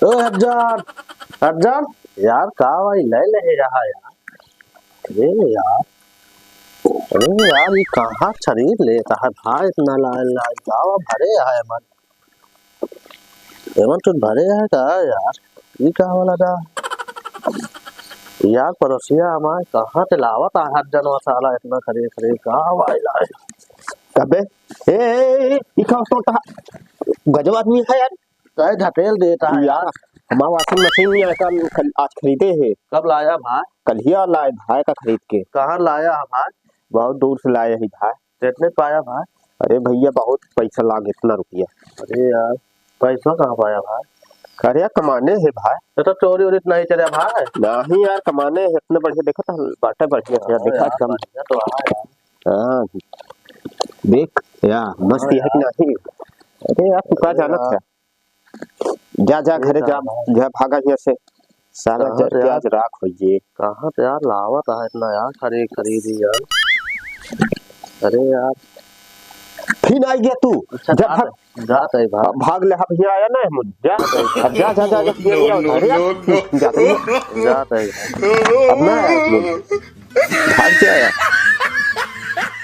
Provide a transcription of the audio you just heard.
ओ हजान हजान यार का भाई ले ले रहा यार। अरे यार अरे यार ये कहाँ शरीर लेता है भाई इतना ला जावा भरे है मन एमन तो भरे है का यार ये का वाला था यार पड़ोसिया हमारे कहाँ से लावत है हजान मसाला इतना खरीद खरीद का भाई लाए अबे ये कहाँ तोड़ता गजब आदमी है यार। चाहे ढकेल देता है यार हमारा वॉशिंग मशीन ये आज खरीदे है। कब लाया भाई कल ही लाए भाई का खरीद के। कहाँ लाया है भाई बहुत दूर से लाए ही भाई। कितने पाया भाई अरे भैया बहुत पैसा लागे इतना रुपया। अरे यार पैसा कहाँ पाया भाई अरे यार कमाने है भाई। तो चोरी वोरी नहीं चले भाई नहीं यार कमाने है इतने बढ़िया देखा था बाटा बढ़िया यार देखा कम तो हाँ देख यार मस्त है कि नहीं। अरे यार तू का जाना था जा जा घरे जा जा भागा यहाँ से सारा जर आज राख होइए। कहाँ से यार लावत है इतना यार खरीदी यार। अरे यार फिर आ गया तू अच्छा जा भाग जात है भाई भाग ले भैया आया ना मुझ जा अब जा जा जा जात है अब ना भाग जा यार।